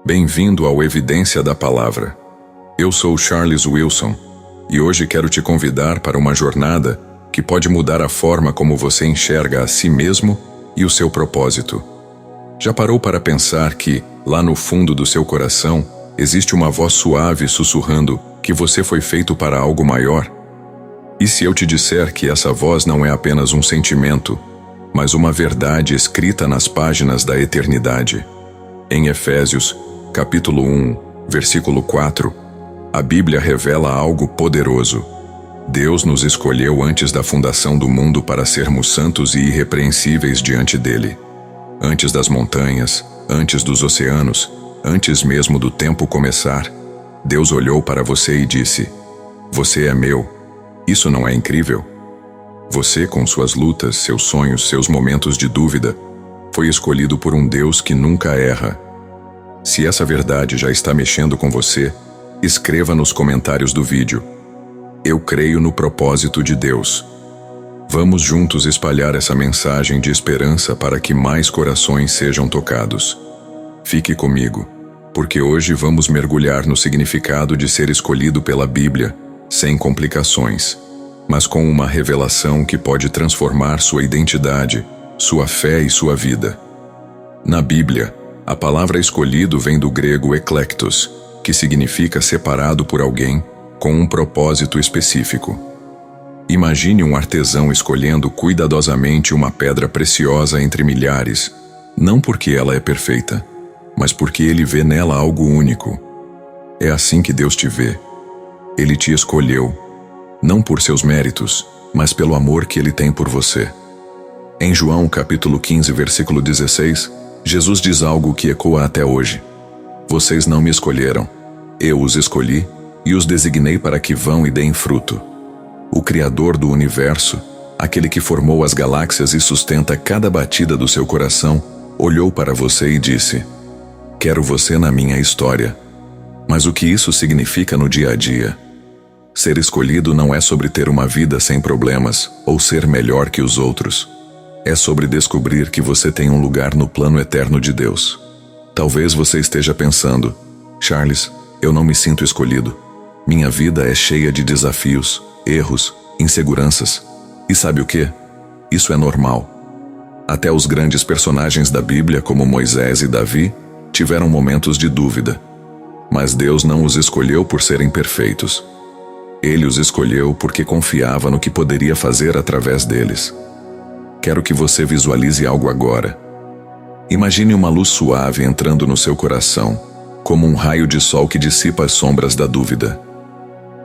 Bem-vindo ao Evidência da Palavra. Eu sou Charles Wilson e hoje quero te convidar para uma jornada que pode mudar a forma como você enxerga a si mesmo e o seu propósito. Já parou para pensar que, lá no fundo do seu coração, existe uma voz suave sussurrando que você foi feito para algo maior? E se eu te disser que essa voz não é apenas um sentimento, mas uma verdade escrita nas páginas da eternidade? Em Efésios, capítulo 1, versículo 4, a Bíblia revela algo poderoso. Deus nos escolheu antes da fundação do mundo para sermos santos e irrepreensíveis diante dele. Antes das montanhas, antes dos oceanos, antes mesmo do tempo começar, Deus olhou para você e disse: "Você é meu." Isso não é incrível? Você, com suas lutas, seus sonhos, seus momentos de dúvida, foi escolhido por um Deus que nunca erra. Se essa verdade já está mexendo com você, escreva nos comentários do vídeo: "Eu creio no propósito de Deus." Vamos juntos espalhar essa mensagem de esperança para que mais corações sejam tocados. Fique comigo, porque hoje vamos mergulhar no significado de ser escolhido pela Bíblia, sem complicações, mas com uma revelação que pode transformar sua identidade, sua fé e sua vida. Na Bíblia, a palavra escolhido vem do grego eklektos, que significa separado por alguém com um propósito específico. Imagine um artesão escolhendo cuidadosamente uma pedra preciosa entre milhares, não porque ela é perfeita, mas porque ele vê nela algo único. É assim que Deus te vê. Ele te escolheu, não por seus méritos, mas pelo amor que ele tem por você. Em João capítulo 15, versículo 16, Jesus diz algo que ecoa até hoje: "Vocês não me escolheram, eu os escolhi e os designei para que vão e deem fruto." O Criador do universo, aquele que formou as galáxias e sustenta cada batida do seu coração, olhou para você e disse: "Quero você na minha história." Mas o que isso significa no dia a dia? Ser escolhido não é sobre ter uma vida sem problemas ou ser melhor que os outros. É sobre descobrir que você tem um lugar no plano eterno de Deus. Talvez você esteja pensando: "Charles, eu não me sinto escolhido. Minha vida é cheia de desafios, erros, inseguranças." E sabe o quê? Isso é normal. Até os grandes personagens da Bíblia, como Moisés e Davi, tiveram momentos de dúvida. Mas Deus não os escolheu por serem perfeitos. Ele os escolheu porque confiava no que poderia fazer através deles. Quero que você visualize algo agora. Imagine uma luz suave entrando no seu coração, como um raio de sol que dissipa as sombras da dúvida.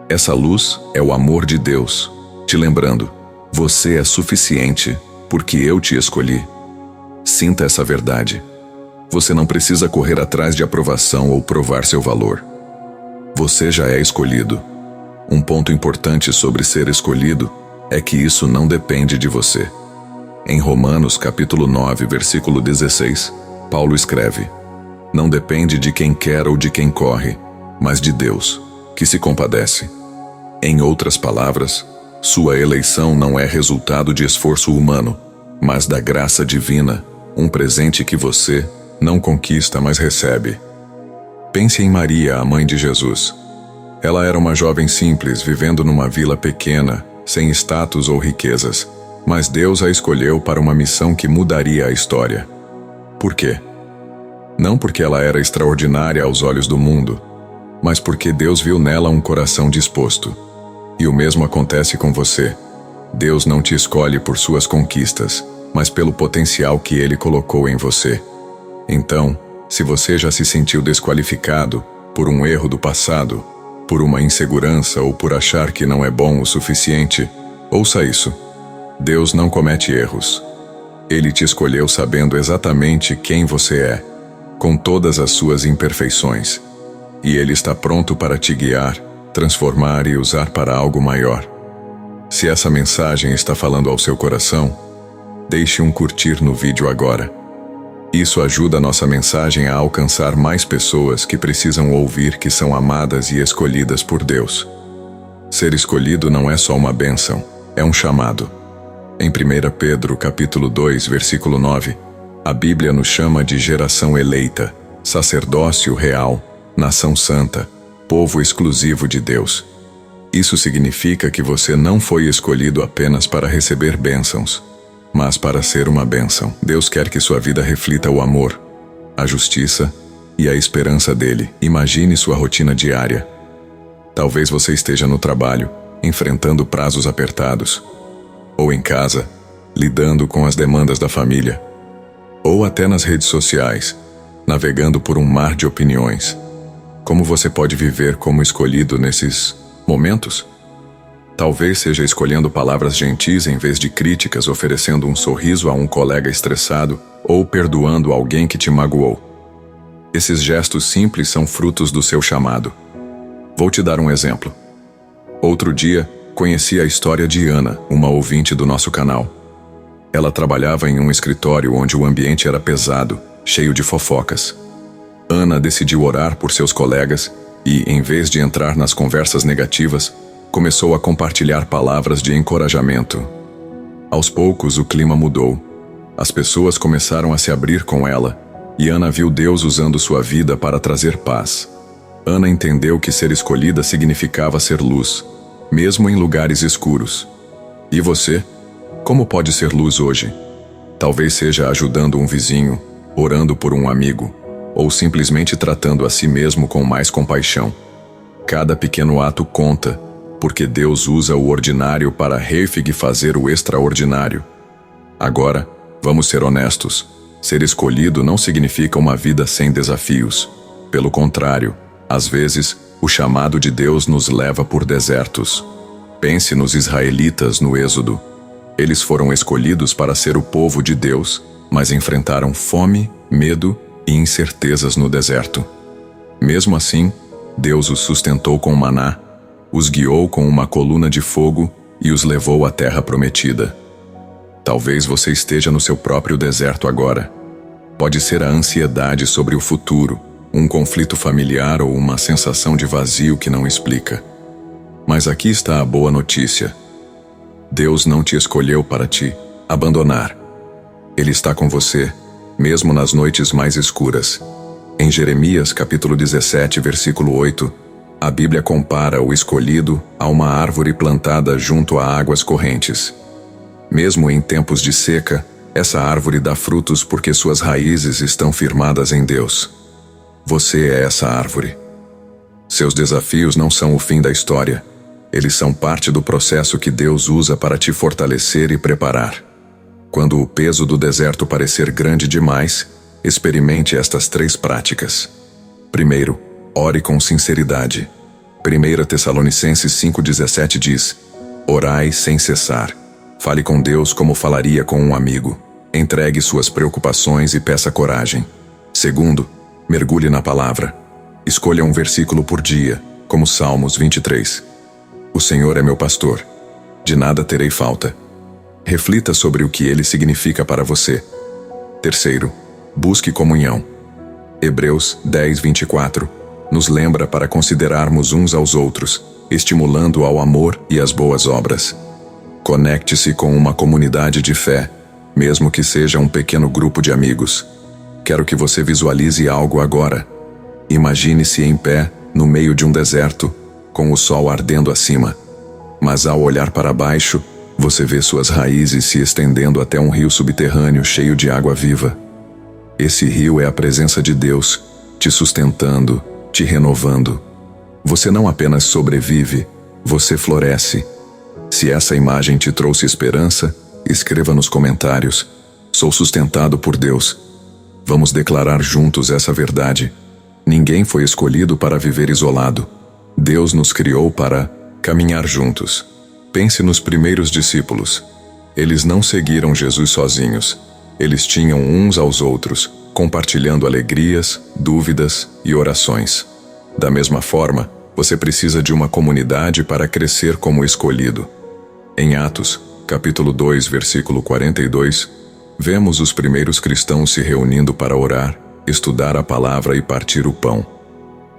Essa luz é o amor de Deus, te lembrando: você é suficiente porque eu te escolhi. Sinta essa verdade. Você não precisa correr atrás de aprovação ou provar seu valor. Você já é escolhido. Um ponto importante sobre ser escolhido é que isso não depende de você. Em Romanos capítulo 9, versículo 16, Paulo escreve: "Não depende de quem quer ou de quem corre, mas de Deus, que se compadece." Em outras palavras, sua eleição não é resultado de esforço humano, mas da graça divina, um presente que você não conquista, mas recebe. Pense em Maria, a mãe de Jesus. Ela era uma jovem simples, vivendo numa vila pequena, sem status ou riquezas, mas Deus a escolheu para uma missão que mudaria a história. Por quê? Não porque ela era extraordinária aos olhos do mundo, mas porque Deus viu nela um coração disposto. E o mesmo acontece com você. Deus não te escolhe por suas conquistas, mas pelo potencial que Ele colocou em você. Então, se você já se sentiu desqualificado por um erro do passado, por uma insegurança ou por achar que não é bom o suficiente, ouça isso: Deus não comete erros. Ele te escolheu sabendo exatamente quem você é, com todas as suas imperfeições. E Ele está pronto para te guiar, transformar e usar para algo maior. Se essa mensagem está falando ao seu coração, deixe um curtir no vídeo agora. Isso ajuda a nossa mensagem a alcançar mais pessoas que precisam ouvir que são amadas e escolhidas por Deus. Ser escolhido não é só uma bênção, é um chamado. Em 1 Pedro capítulo 2, versículo 9, a Bíblia nos chama de geração eleita, sacerdócio real, nação santa, povo exclusivo de Deus. Isso significa que você não foi escolhido apenas para receber bênçãos, mas para ser uma bênção. Deus quer que sua vida reflita o amor, a justiça e a esperança dele. Imagine sua rotina diária. Talvez você esteja no trabalho, enfrentando prazos apertados, ou em casa, lidando com as demandas da família, ou até nas redes sociais, navegando por um mar de opiniões. Como você pode viver como escolhido nesses momentos? Talvez seja escolhendo palavras gentis em vez de críticas, oferecendo um sorriso a um colega estressado ou perdoando alguém que te magoou. Esses gestos simples são frutos do seu chamado. Vou te dar um exemplo. Outro dia, conheci a história de Ana, uma ouvinte do nosso canal. Ela trabalhava em um escritório onde o ambiente era pesado, cheio de fofocas. Ana decidiu orar por seus colegas e, em vez de entrar nas conversas negativas, começou a compartilhar palavras de encorajamento. Aos poucos, o clima mudou. As pessoas começaram a se abrir com ela, e Ana viu Deus usando sua vida para trazer paz. Ana entendeu que ser escolhida significava ser luz, mesmo em lugares escuros. E você? Como pode ser luz hoje? Talvez seja ajudando um vizinho, orando por um amigo, ou simplesmente tratando a si mesmo com mais compaixão. Cada pequeno ato conta, porque Deus usa o ordinário para fazer o extraordinário. Agora, vamos ser honestos. Ser escolhido não significa uma vida sem desafios. Pelo contrário, às vezes, o chamado de Deus nos leva por desertos. Pense nos israelitas no Êxodo. Eles foram escolhidos para ser o povo de Deus, mas enfrentaram fome, medo e incertezas no deserto. Mesmo assim, Deus os sustentou com maná, os guiou com uma coluna de fogo e os levou à terra prometida. Talvez você esteja no seu próprio deserto agora. Pode ser a ansiedade sobre o futuro, um conflito familiar ou uma sensação de vazio que não explica. Mas aqui está a boa notícia. Deus não te escolheu para te abandonar. Ele está com você, mesmo nas noites mais escuras. Em Jeremias capítulo 17, versículo 8, a Bíblia compara o escolhido a uma árvore plantada junto a águas correntes. Mesmo em tempos de seca, essa árvore dá frutos porque suas raízes estão firmadas em Deus. Você é essa árvore. Seus desafios não são o fim da história. Eles são parte do processo que Deus usa para te fortalecer e preparar. Quando o peso do deserto parecer grande demais, experimente estas 3 práticas. Primeiro, ore com sinceridade. 1 Tessalonicenses 5,17 diz: Orai sem cessar. Fale com Deus como falaria com um amigo. Entregue suas preocupações e peça coragem. Segundo, mergulhe na palavra. Escolha um versículo por dia, como Salmos 23. O Senhor é meu pastor. De nada terei falta. Reflita sobre o que ele significa para você. Terceiro, busque comunhão. Hebreus 10:24 nos lembra para considerarmos uns aos outros, estimulando ao amor e às boas obras. Conecte-se com uma comunidade de fé, mesmo que seja um pequeno grupo de amigos. Quero que você visualize algo agora. Imagine-se em pé, no meio de um deserto, com o sol ardendo acima. Mas ao olhar para baixo, você vê suas raízes se estendendo até um rio subterrâneo cheio de água viva. Esse rio é a presença de Deus, te sustentando, te renovando. Você não apenas sobrevive, você floresce. Se essa imagem te trouxe esperança, escreva nos comentários: sou sustentado por Deus. Vamos declarar juntos essa verdade. Ninguém foi escolhido para viver isolado. Deus nos criou para caminhar juntos. Pense nos primeiros discípulos. Eles não seguiram Jesus sozinhos. Eles tinham uns aos outros, compartilhando alegrias, dúvidas e orações. Da mesma forma, você precisa de uma comunidade para crescer como escolhido. Em Atos, capítulo 2, versículo 42, vemos os primeiros cristãos se reunindo para orar, estudar a palavra e partir o pão.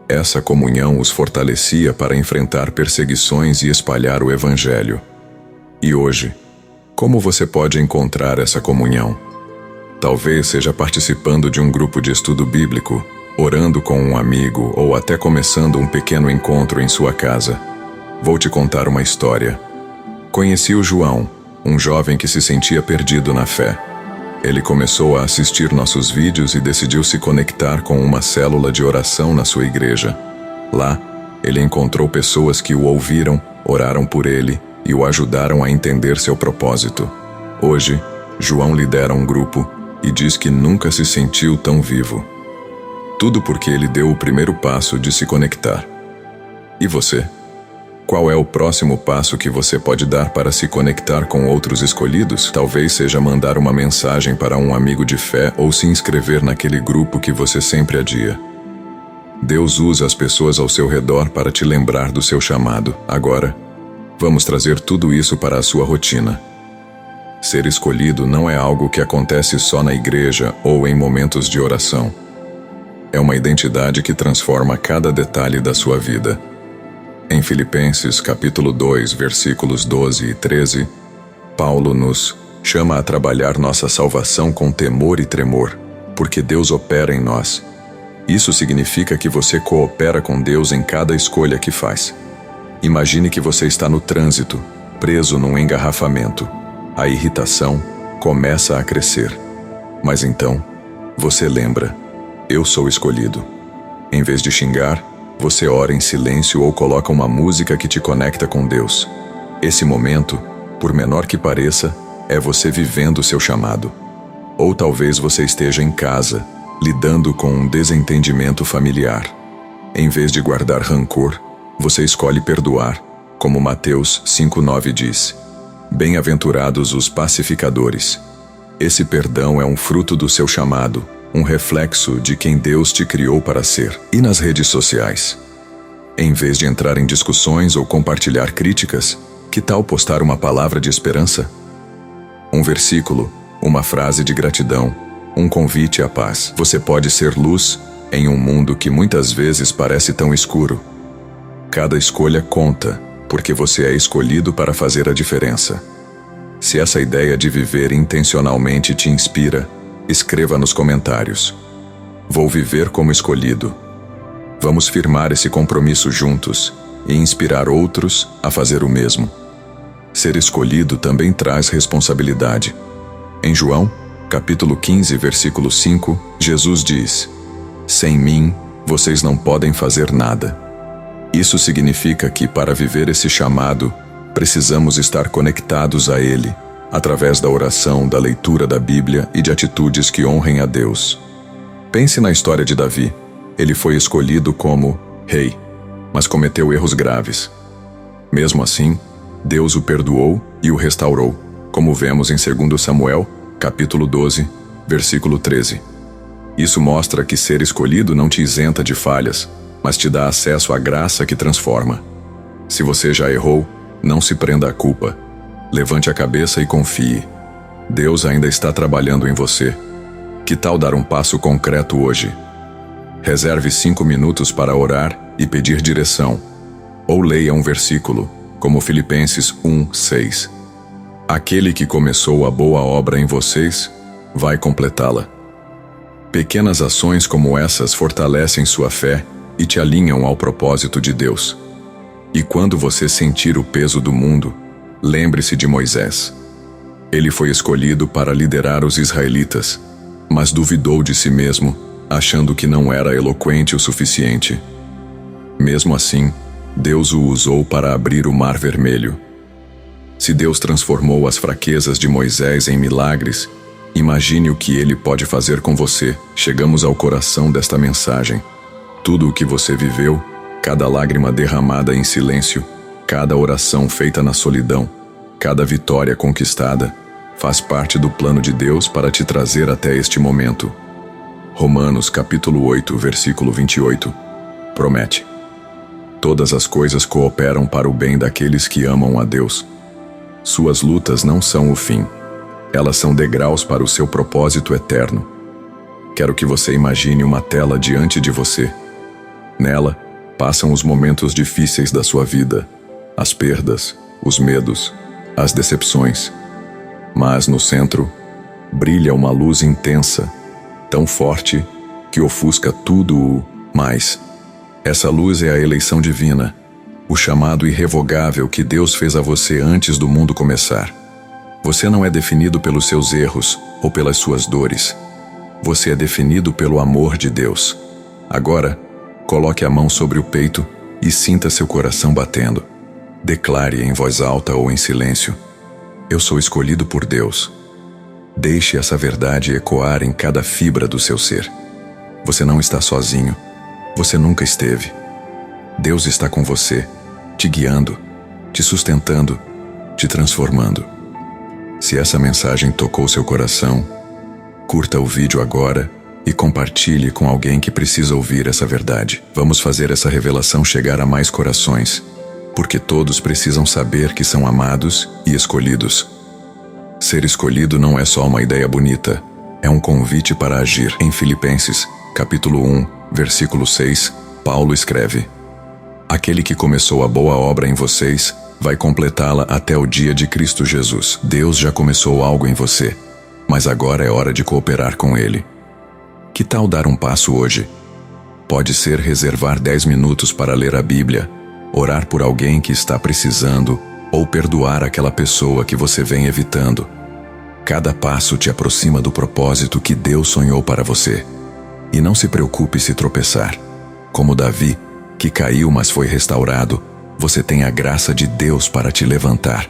Essa comunhão os fortalecia para enfrentar perseguições e espalhar o Evangelho. E hoje, como você pode encontrar essa comunhão? Talvez seja participando de um grupo de estudo bíblico, orando com um amigo ou até começando um pequeno encontro em sua casa. Vou te contar uma história. Conheci o João, um jovem que se sentia perdido na fé. Ele começou a assistir nossos vídeos e decidiu se conectar com uma célula de oração na sua igreja. Lá, ele encontrou pessoas que o ouviram, oraram por ele e o ajudaram a entender seu propósito. Hoje, João lidera um grupo e diz que nunca se sentiu tão vivo. Tudo porque ele deu o primeiro passo de se conectar. E você? Qual é o próximo passo que você pode dar para se conectar com outros escolhidos? Talvez seja mandar uma mensagem para um amigo de fé ou se inscrever naquele grupo que você sempre adia. Deus usa as pessoas ao seu redor para te lembrar do seu chamado. Agora, vamos trazer tudo isso para a sua rotina. Ser escolhido não é algo que acontece só na igreja ou em momentos de oração. É uma identidade que transforma cada detalhe da sua vida. Em Filipenses capítulo 2, versículos 12 e 13, Paulo nos chama a trabalhar nossa salvação com temor e tremor, porque Deus opera em nós. Isso significa que você coopera com Deus em cada escolha que faz. Imagine que você está no trânsito, preso num engarrafamento. A irritação começa a crescer. Mas então, você lembra: eu sou escolhido. Em vez de xingar, você ora em silêncio ou coloca uma música que te conecta com Deus. Esse momento, por menor que pareça, é você vivendo o seu chamado. Ou talvez você esteja em casa, lidando com um desentendimento familiar. Em vez de guardar rancor, você escolhe perdoar, como Mateus 5:9 diz. Bem-aventurados os pacificadores. Esse perdão é um fruto do seu chamado, um reflexo de quem Deus te criou para ser. E nas redes sociais? Em vez de entrar em discussões ou compartilhar críticas, que tal postar uma palavra de esperança? Um versículo, uma frase de gratidão, um convite à paz. Você pode ser luz em um mundo que muitas vezes parece tão escuro. Cada escolha conta, porque você é escolhido para fazer a diferença. Se essa ideia de viver intencionalmente te inspira, escreva nos comentários: vou viver como escolhido. Vamos firmar esse compromisso juntos e inspirar outros a fazer o mesmo. Ser escolhido também traz responsabilidade. Em João, capítulo 15, versículo 5, Jesus diz: sem mim, vocês não podem fazer nada. Isso significa que, para viver esse chamado, precisamos estar conectados a Ele, através da oração, da leitura da Bíblia e de atitudes que honrem a Deus. Pense na história de Davi. Ele foi escolhido como rei, mas cometeu erros graves. Mesmo assim, Deus o perdoou e o restaurou, como vemos em 2 Samuel, capítulo 12, versículo 13. Isso mostra que ser escolhido não te isenta de falhas, mas te dá acesso à graça que transforma. Se você já errou, não se prenda à culpa. Levante a cabeça e confie. Deus ainda está trabalhando em você. Que tal dar um passo concreto hoje? Reserve 5 minutos para orar e pedir direção. Ou leia um versículo, como Filipenses 1:6. Aquele que começou a boa obra em vocês, vai completá-la. Pequenas ações como essas fortalecem sua fé e te alinham ao propósito de Deus. E quando você sentir o peso do mundo, lembre-se de Moisés. Ele foi escolhido para liderar os israelitas, mas duvidou de si mesmo, achando que não era eloquente o suficiente. Mesmo assim, Deus o usou para abrir o Mar Vermelho. Se Deus transformou as fraquezas de Moisés em milagres, imagine o que Ele pode fazer com você. Chegamos ao coração desta mensagem. Tudo o que você viveu, cada lágrima derramada em silêncio, cada oração feita na solidão, cada vitória conquistada, faz parte do plano de Deus para te trazer até este momento. Romanos capítulo 8, versículo 28, promete: todas as coisas cooperam para o bem daqueles que amam a Deus. Suas lutas não são o fim. Elas são degraus para o seu propósito eterno. Quero que você imagine uma tela diante de você. Nela, passam os momentos difíceis da sua vida, as perdas, os medos, as decepções. Mas no centro, brilha uma luz intensa, tão forte que ofusca tudo o mais. Essa luz é a eleição divina, o chamado irrevogável que Deus fez a você antes do mundo começar. Você não é definido pelos seus erros ou pelas suas dores. Você é definido pelo amor de Deus. Agora, coloque a mão sobre o peito e sinta seu coração batendo. Declare em voz alta ou em silêncio: eu sou escolhido por Deus. Deixe essa verdade ecoar em cada fibra do seu ser. Você não está sozinho. Você nunca esteve. Deus está com você, te guiando, te sustentando, te transformando. Se essa mensagem tocou seu coração, curta o vídeo agora e compartilhe com alguém que precisa ouvir essa verdade. Vamos fazer essa revelação chegar a mais corações, porque todos precisam saber que são amados e escolhidos. Ser escolhido não é só uma ideia bonita, é um convite para agir. Em Filipenses, capítulo 1, versículo 6, Paulo escreve: aquele que começou a boa obra em vocês vai completá-la até o dia de Cristo Jesus. Deus já começou algo em você, mas agora é hora de cooperar com Ele. Que tal dar um passo hoje? Pode ser reservar 10 minutos para ler a Bíblia, orar por alguém que está precisando ou perdoar aquela pessoa que você vem evitando. Cada passo te aproxima do propósito que Deus sonhou para você. E não se preocupe se tropeçar. Como Davi, que caiu mas foi restaurado, você tem a graça de Deus para te levantar.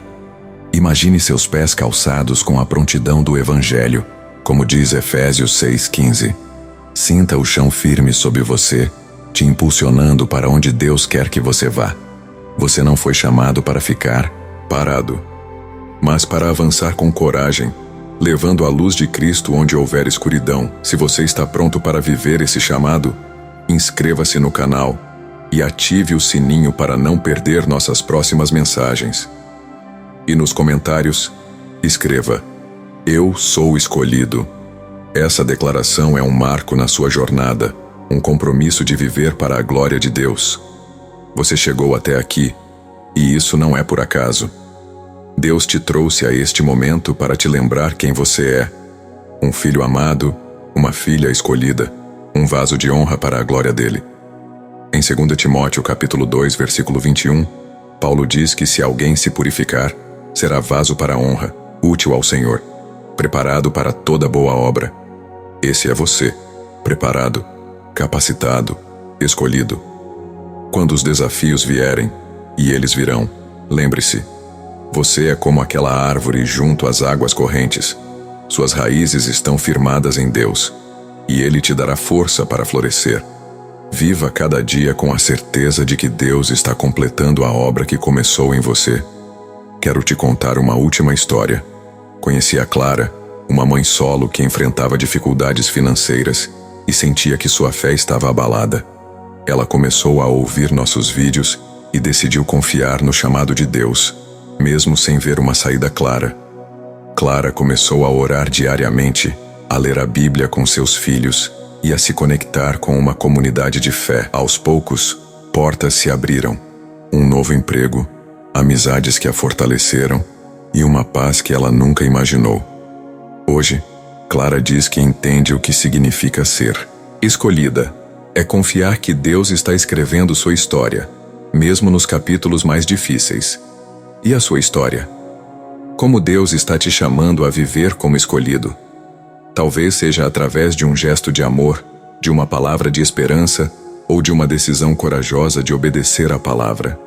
Imagine seus pés calçados com a prontidão do Evangelho, como diz Efésios 6,15. Sinta o chão firme sob você, te impulsionando para onde Deus quer que você vá. Você não foi chamado para ficar parado, mas para avançar com coragem, levando a luz de Cristo onde houver escuridão. Se você está pronto para viver esse chamado, inscreva-se no canal e ative o sininho para não perder nossas próximas mensagens. E nos comentários, escreva: eu sou escolhido. Essa declaração é um marco na sua jornada, um compromisso de viver para a glória de Deus. Você chegou até aqui, e isso não é por acaso. Deus te trouxe a este momento para te lembrar quem você é: um filho amado, uma filha escolhida, um vaso de honra para a glória dele. Em 2 Timóteo capítulo 2, versículo 21, Paulo diz que se alguém se purificar, será vaso para a honra, útil ao Senhor, preparado para toda boa obra. Esse é você, preparado, capacitado, escolhido. Quando os desafios vierem, e eles virão, lembre-se: você é como aquela árvore junto às águas correntes. Suas raízes estão firmadas em Deus, e Ele te dará força para florescer. Viva cada dia com a certeza de que Deus está completando a obra que começou em você. Quero te contar uma última história. Conheci a Clara, uma mãe solo que enfrentava dificuldades financeiras e sentia que sua fé estava abalada. Ela começou a ouvir nossos vídeos e decidiu confiar no chamado de Deus, mesmo sem ver uma saída clara. Clara começou a orar diariamente, a ler a Bíblia com seus filhos e a se conectar com uma comunidade de fé. Aos poucos, portas se abriram. Um novo emprego, amizades que a fortaleceram e uma paz que ela nunca imaginou. Hoje, Clara diz que entende o que significa ser escolhida. É confiar que Deus está escrevendo sua história, mesmo nos capítulos mais difíceis. E a sua história? Como Deus está te chamando a viver como escolhido? Talvez seja através de um gesto de amor, de uma palavra de esperança ou de uma decisão corajosa de obedecer à palavra.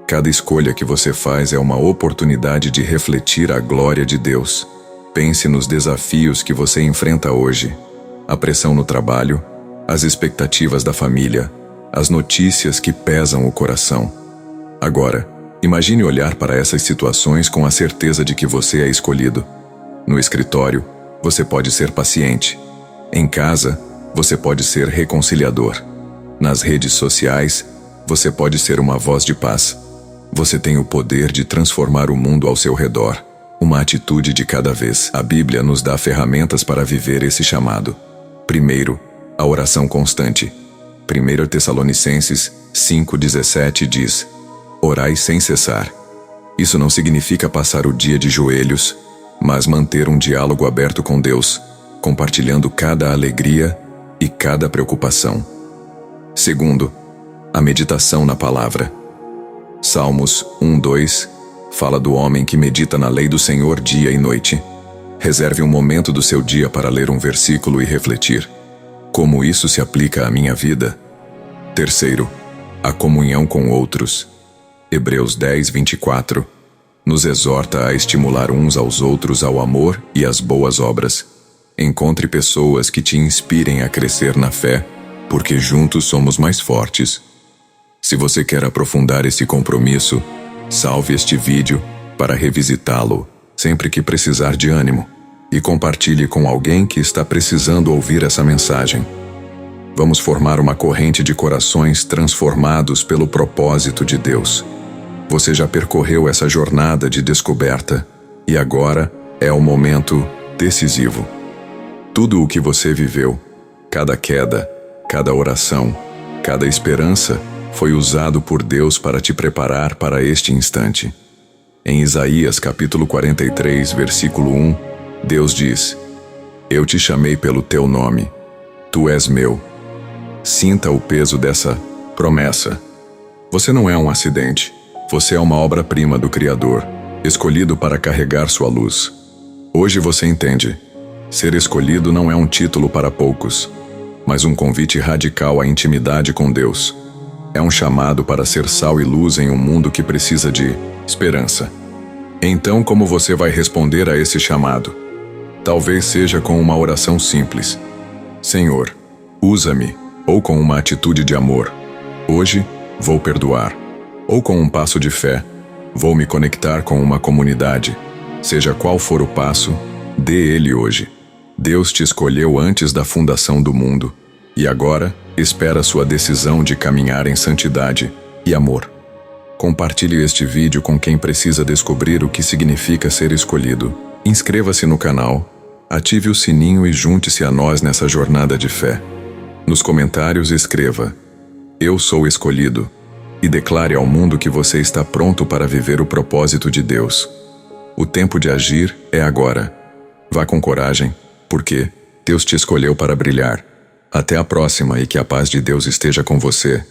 Cada escolha que você faz é uma oportunidade de refletir a glória de Deus. Pense nos desafios que você enfrenta hoje: a pressão no trabalho, as expectativas da família, as notícias que pesam o coração. Agora, imagine olhar para essas situações com a certeza de que você é escolhido. No escritório, você pode ser paciente. Em casa, você pode ser reconciliador. Nas redes sociais, você pode ser uma voz de paz. Você tem o poder de transformar o mundo ao seu redor. Uma atitude de cada vez. A Bíblia nos dá ferramentas para viver esse chamado. Primeiro, a oração constante. 1 Tessalonicenses 5,17 diz: orai sem cessar. Isso não significa passar o dia de joelhos, mas manter um diálogo aberto com Deus, compartilhando cada alegria e cada preocupação. Segundo, a meditação na palavra. Salmos 1:2 fala do homem que medita na lei do Senhor dia e noite. Reserve um momento do seu dia para ler um versículo e refletir. Como isso se aplica à minha vida? Terceiro, a comunhão com outros. Hebreus 10:24 nos exorta a estimular uns aos outros ao amor e às boas obras. Encontre pessoas que te inspirem a crescer na fé, porque juntos somos mais fortes. Se você quer aprofundar esse compromisso, salve este vídeo para revisitá-lo sempre que precisar de ânimo e compartilhe com alguém que está precisando ouvir essa mensagem. Vamos formar uma corrente de corações transformados pelo propósito de Deus. Você já percorreu essa jornada de descoberta e agora é o momento decisivo. Tudo o que você viveu, cada queda, cada oração, cada esperança, foi usado por Deus para te preparar para este instante. Em Isaías capítulo 43, versículo 1, Deus diz: Eu te chamei pelo teu nome, tu és meu. Sinta o peso dessa promessa. Você não é um acidente, você é uma obra-prima do Criador, escolhido para carregar sua luz. Hoje você entende, ser escolhido não é um título para poucos, mas um convite radical à intimidade com Deus. É um chamado para ser sal e luz em um mundo que precisa de esperança. Então, como você vai responder a esse chamado? Talvez seja com uma oração simples: Senhor, usa-me, ou com uma atitude de amor: hoje vou perdoar. Ou com um passo de fé: vou me conectar com uma comunidade. Seja qual for o passo, dê ele hoje. Deus te escolheu antes da fundação do mundo, e agora espera sua decisão de caminhar em santidade e amor. Compartilhe este vídeo com quem precisa descobrir o que significa ser escolhido. Inscreva-se no canal, ative o sininho e junte-se a nós nessa jornada de fé. Nos comentários escreva: Eu sou escolhido, e declare ao mundo que você está pronto para viver o propósito de Deus. O tempo de agir é agora. Vá com coragem, porque Deus te escolheu para brilhar. Até a próxima e que a paz de Deus esteja com você.